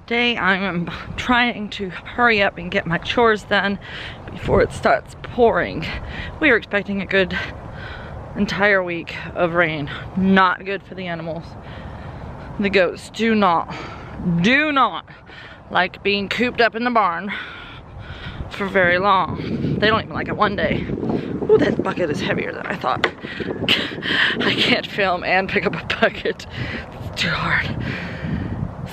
Today I'm trying to hurry up and get my chores done before it starts pouring. We are expecting a good entire week of rain. Not good for the animals. The goats do not like being cooped up in the barn for very long. They don't even like it one day. Ooh, that bucket is heavier than I thought. I can't film and pick up a bucket. It's too hard.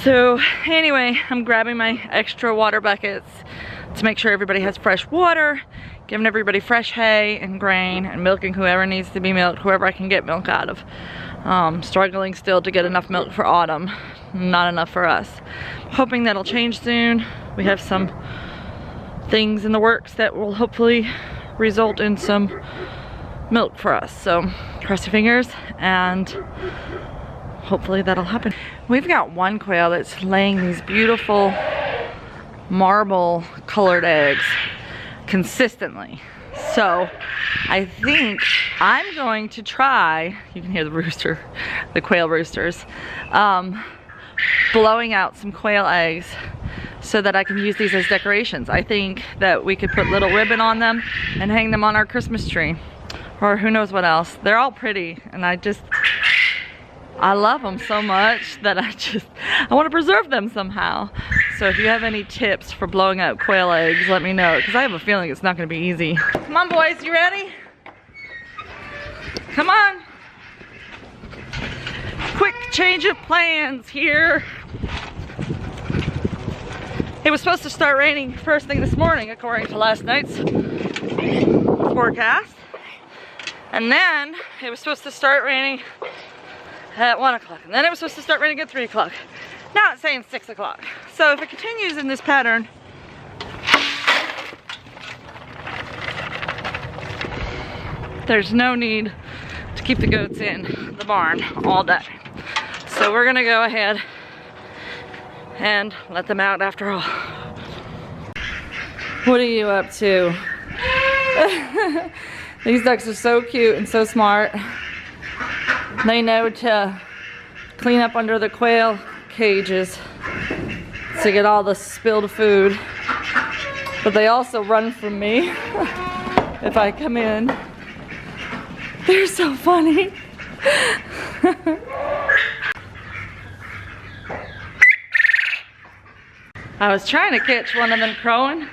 So anyway, I'm grabbing my extra water buckets to make sure everybody has fresh water, giving everybody fresh hay and grain, and milking whoever needs to be milked, whoever I can get milk out of. Struggling still to get enough milk for autumn, not enough for us. Hoping that'll change soon. We have some things in the works that will hopefully result in some milk for us. So cross your fingers and hopefully that'll happen. We've got one quail that's laying these beautiful marble colored eggs consistently. So I think I'm going to try, you can hear the rooster, the quail roosters, blowing out some quail eggs so that I can use these as decorations. I think that we could put little ribbon on them and hang them on our Christmas tree, or who knows what else. They're all pretty, and I love them so much that I want to preserve them somehow. So if you have any tips for blowing out quail eggs, let me know, because I have a feeling it's not going to be easy. Come on, boys, you ready? Come on. Quick change of plans here. It was supposed to start raining first thing this morning, according to last night's forecast. And then it was supposed to start raining at 1 o'clock. And then it was supposed to start raining at 3 o'clock. Now it's saying 6 o'clock. So if it continues in this pattern, there's no need to keep the goats in the barn all day. So we're gonna go ahead and let them out after all. What are you up to? These ducks are so cute and so smart. They know to clean up under the quail cages to get all the spilled food. But they also run from me if I come in. They're so funny. I was trying to catch one of them crowing.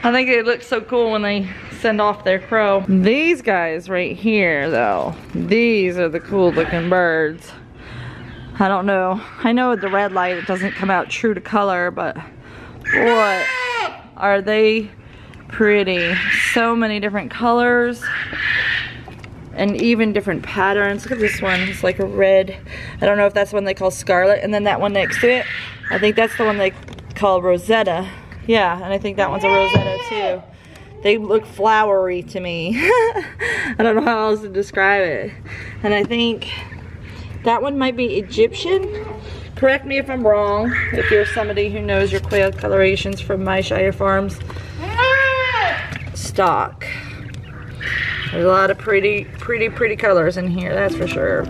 I think it looks so cool when they send off their crow. These guys right here though, these are the cool looking birds. I don't know. I know with the red light it doesn't come out true to color, but boy, are they pretty. So many different colors and even different patterns. Look at this one, it's like a red. I don't know if that's the one they call scarlet, and then that one next to it, I think that's the one they call Rosetta. Yeah, and I think that one's a Rosetta too. They look flowery to me. I don't know how else to describe it. And I think that one might be Egyptian. Correct me if I'm wrong, if you're somebody who knows your quail colorations from my Shire Farms stock. There's a lot of pretty colors in here, that's for sure.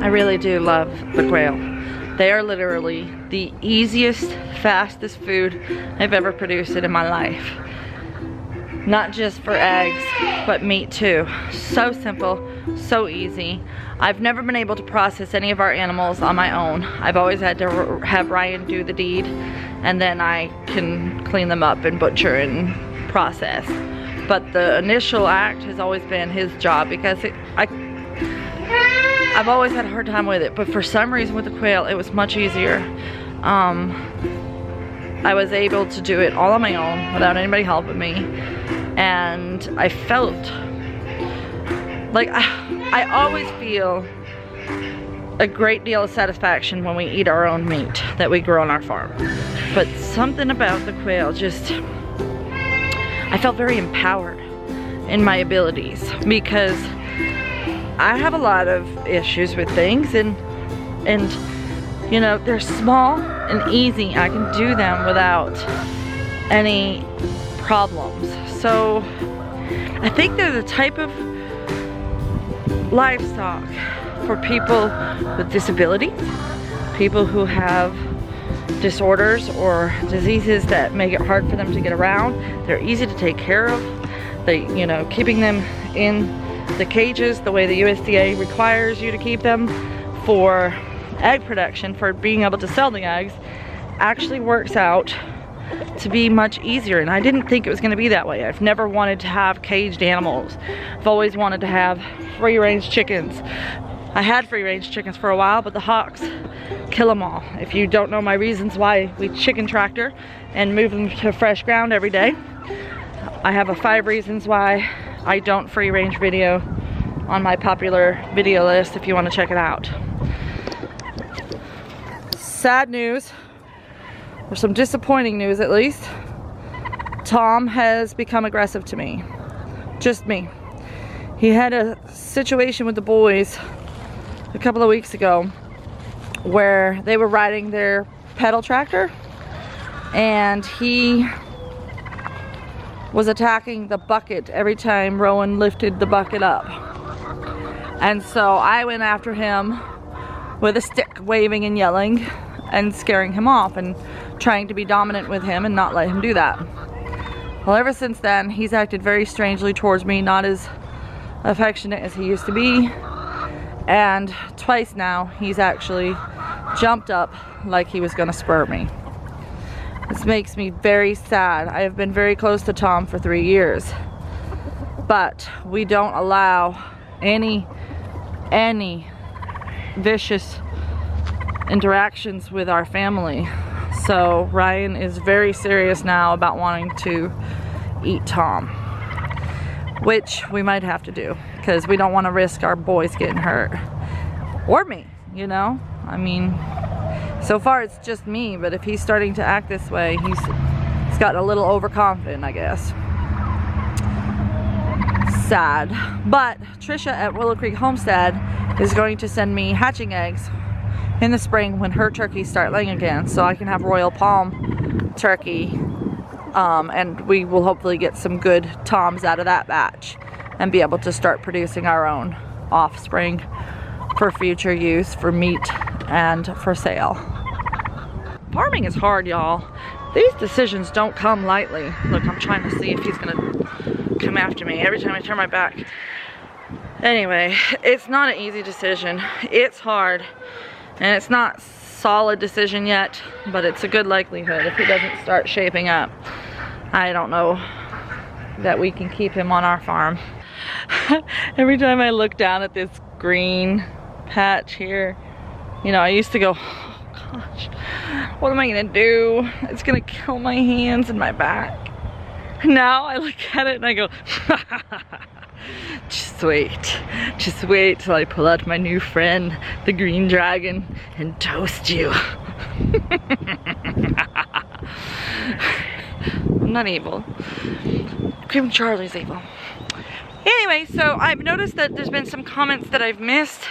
I really do love the quail. They are literally the easiest, fastest food I've ever produced in my life. Not just for eggs, but meat too. So simple, so easy. I've never been able to process any of our animals on my own. I've always had to have Ryan do the deed, and then I can clean them up and butcher and process. But the initial act has always been his job, because I've always had a hard time with it, but for some reason with the quail it was much easier. I was able to do it all on my own without anybody helping me, and I felt like I always feel a great deal of satisfaction when we eat our own meat that we grow on our farm. But something about the quail just, I felt very empowered. in my abilities, because I have a lot of issues with things, and you know, they're small and easy. I can do them without any problems. So I think they're the type of livestock for people with disabilities, people who have disorders or diseases that make it hard for them to get around. They're easy to take care of. They, you know, keeping them in the cages the way the USDA requires you to keep them for egg production, for being able to sell the eggs, actually works out to be much easier. And I didn't think it was going to be that way. I've never wanted to have caged animals. I've always wanted to have free-range chickens. I had free-range chickens for a while, but the hawks kill them all. If you don't know my reasons why we chicken tractor and move them to fresh ground every day, I have 5 reasons why I don't free-range video on my popular video list if you want to check it out. Sad news, or some disappointing news at least. Tom has become aggressive to me. Just me. He had a situation with the boys a couple of weeks ago where they were riding their pedal tractor and he was attacking the bucket every time Rowan lifted the bucket up. And so I went after him with a stick, waving and yelling and scaring him off and trying to be dominant with him and not let him do that. Well, ever since then, he's acted very strangely towards me, not as affectionate as he used to be. And twice now, he's actually jumped up like he was gonna spur me. This makes me very sad. I have been very close to Tom for 3 years, but we don't allow any vicious interactions with our family. So Ryan is very serious now about wanting to eat Tom, which we might have to do because we don't want to risk our boys getting hurt, or me, you know. I mean, so far it's just me, but if he's starting to act this way, he's gotten a little overconfident, I guess. Sad. But Trisha at Willow Creek Homestead is going to send me hatching eggs in the spring when her turkeys start laying again, so I can have Royal Palm turkey, and we will hopefully get some good Toms out of that batch and be able to start producing our own offspring for future use, for meat and for sale. Farming is hard, y'all. These decisions don't come lightly. Look, I'm trying to see if he's gonna come after me every time I turn my back. Anyway, it's not an easy decision. It's hard, and it's not solid decision yet, but it's a good likelihood if he doesn't start shaping up. I don't know that we can keep him on our farm. Every time I look down at this green patch here, you know, I used to go, oh gosh, what am I gonna do? It's gonna kill my hands and my back. Now I look at it and I go, just wait till I pull out my new friend, the green dragon, and toast you. I'm not evil. Cream Charlie's evil. Anyway, so I've noticed that there's been some comments that I've missed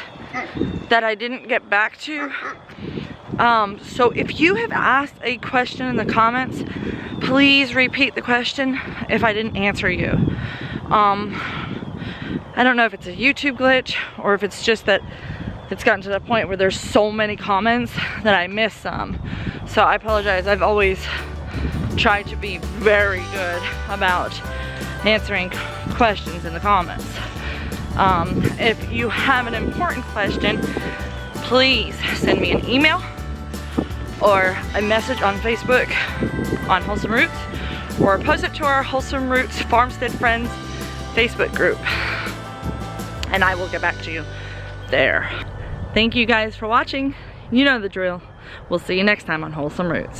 that I didn't get back to. So if you have asked a question in the comments, please repeat the question if I didn't answer you. I don't know if it's a YouTube glitch or if it's just that it's gotten to the point where there's so many comments that I miss some. So I apologize. I've always tried to be very good about answering questions in the comments. If you have an important question, please send me an email or a message on Facebook on Wholesome Roots, or post it to our Wholesome Roots Farmstead Friends Facebook group, and I will get back to you there. Thank you guys for watching. You know the drill. We'll see you next time on Wholesome Roots.